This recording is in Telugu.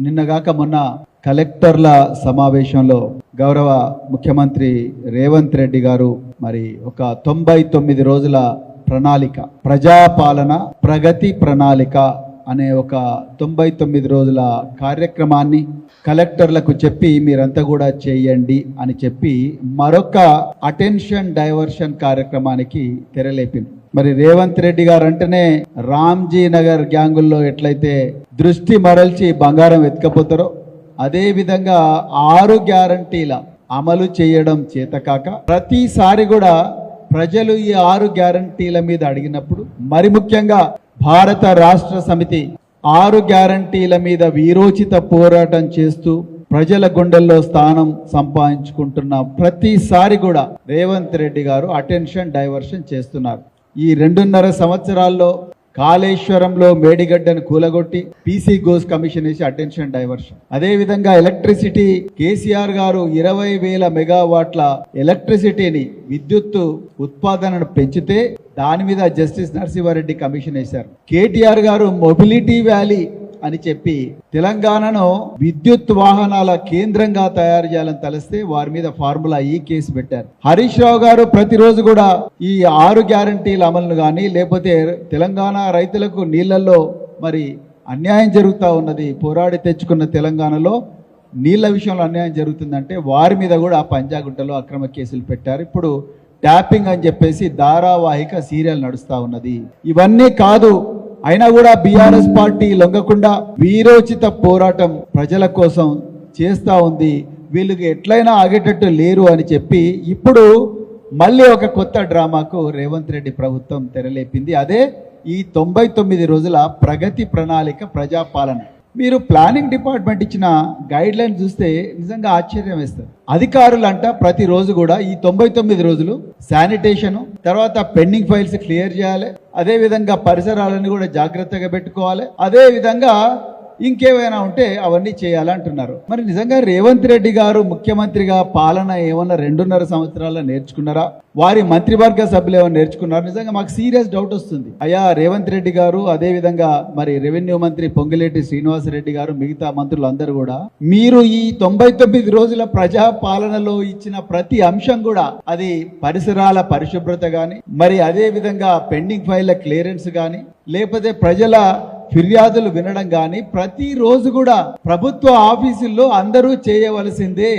నిన్నగాక మొన్న కలెక్టర్ల సమావేశంలో గౌరవ ముఖ్యమంత్రి రేవంత్ రెడ్డి గారు మరి ఒక 99 రోజుల ప్రణాళిక, ప్రజాపాలన ప్రగతి ప్రణాళిక అనే ఒక 99 రోజుల కార్యక్రమాన్ని కలెక్టర్లకు చెప్పి మీరంతా కూడా చేయండి అని చెప్పి మరొక అటెన్షన్ డైవర్షన్ కార్యక్రమానికి తెరలేపింది. మరి రేవంత్ రెడ్డి గారు అంటేనే రామ్జీ నగర్ గ్యాంగుల్లో ఎట్లయితే దృష్టి మరల్చి బంగారం ఎత్తుకపోతారో అదే విధంగా 6 గ్యారంటీల అమలు చేయడం చేతకాక ప్రతిసారి కూడా ప్రజలు ఈ 6 గ్యారంటీల మీద అడిగినప్పుడు మరి ముఖ్యంగా భారత రాష్ట్ర సమితి 6 గ్యారంటీల మీద వీరోచిత పోరాటం చేస్తూ ప్రజల గుండెల్లో స్థానం సంపాదించుకుంటున్న ప్రతిసారి కూడా రేవంత్ రెడ్డి గారు అటెన్షన్ డైవర్షన్ చేస్తున్నారు. ఈ 2.5 సంవత్సరాల్లో కాళేశ్వరంలో మేడిగడ్డను కూలగొట్టి పీసీ గోస్ కమిషన్ వేసి అటెన్షన్ డైవర్షన్. అదే విధంగా ఎలక్ట్రిసిటీ కేసీఆర్ గారు 20,000 మెగావాట్ల ఎలక్ట్రిసిటీని విద్యుత్తు ఉత్పాదనను పెంచితే దాని మీద జస్టిస్ నరసింహారెడ్డి కమిషన్ వేశారు. కేటీఆర్ గారు మొబిలిటీ వ్యాలీ అని చెప్పి తెలంగాణను విద్యుత్ వాహనాల కేంద్రంగా తయారు చేయాలని తలిస్తే వారి మీద ఫార్ములా ఈ కేసు పెట్టారు. హరీష్ రావు గారు ప్రతిరోజు కూడా ఈ 6 గ్యారంటీల అమలును కానీ లేకపోతే తెలంగాణ రైతులకు నీళ్లలో మరి అన్యాయం జరుగుతూ ఉన్నది, పోరాడి తెచ్చుకున్న తెలంగాణలో నీళ్ల విషయంలో అన్యాయం జరుగుతుందంటే వారి మీద కూడా పంజాగుట్టలో అక్రమ కేసులు పెట్టారు. ఇప్పుడు ట్యాపింగ్ అని చెప్పేసి ధారావాహిక సీరియల్ నడుస్తూ ఉన్నది. ఇవన్నీ కాదు, అయినా కూడా బీఆర్ఎస్ పార్టీ లొంగకుండా వీరోచిత పోరాటం ప్రజల కోసం చేస్తూ ఉంది. వీళ్ళకి ఎట్లయినా ఆగేటట్టు లేరు అని చెప్పి ఇప్పుడు మళ్ళీ ఒక కొత్త డ్రామాకు రేవంత్ రెడ్డి ప్రభుత్వం తెరలేపింది. అదే ఈ 99 రోజుల ప్రగతి ప్రణాళిక ప్రజాపాలన. మీరు ప్లానింగ్ డిపార్ట్మెంట్ ఇచ్చిన గైడ్ లైన్ చూస్తే నిజంగా ఆశ్చర్యం వేస్తారు. అధికారులంట ప్రతిరోజు కూడా ఈ 99 రోజులు శానిటేషన్, తర్వాత పెండింగ్ ఫైల్స్ క్లియర్ చేయాలి, అదే విధంగా పరిసరాలను కూడా జాగ్రత్తగా పెట్టుకోవాలి, అదే విధంగా ఇంకేమైనా ఉంటే అవన్నీ చేయాలంటున్నారు. మరి నిజంగా రేవంత్ రెడ్డి గారు ముఖ్యమంత్రిగా పాలన ఏమన్నా 2.5 సంవత్సరాల్లో నేర్చుకున్నారా? వారి మంత్రివర్గ సభ్యులు ఏమైనా నేర్చుకున్నారు? నిజంగా మాకు సీరియస్ డౌట్ వస్తుంది. అయ్యా రేవంత్ రెడ్డి గారు, అదే విధంగా మరి రెవెన్యూ మంత్రి పొంగిలేటి శ్రీనివాసరెడ్డి గారు, మిగతా మంత్రులు అందరూ కూడా మీరు ఈ 99 రోజుల ప్రజా పాలనలో ఇచ్చిన ప్రతి అంశం కూడా అది పరిసరాల పరిశుభ్రత కానీ, మరి అదే విధంగా పెండింగ్ ఫైళ్ల క్లియరెన్స్ కానీ, లేకపోతే ప్రజల ఫిర్యాదులు వినడం కానీ ప్రతిరోజు కూడా ప్రభుత్వ ఆఫీసుల్లో అందరూ చేయవలసిందే.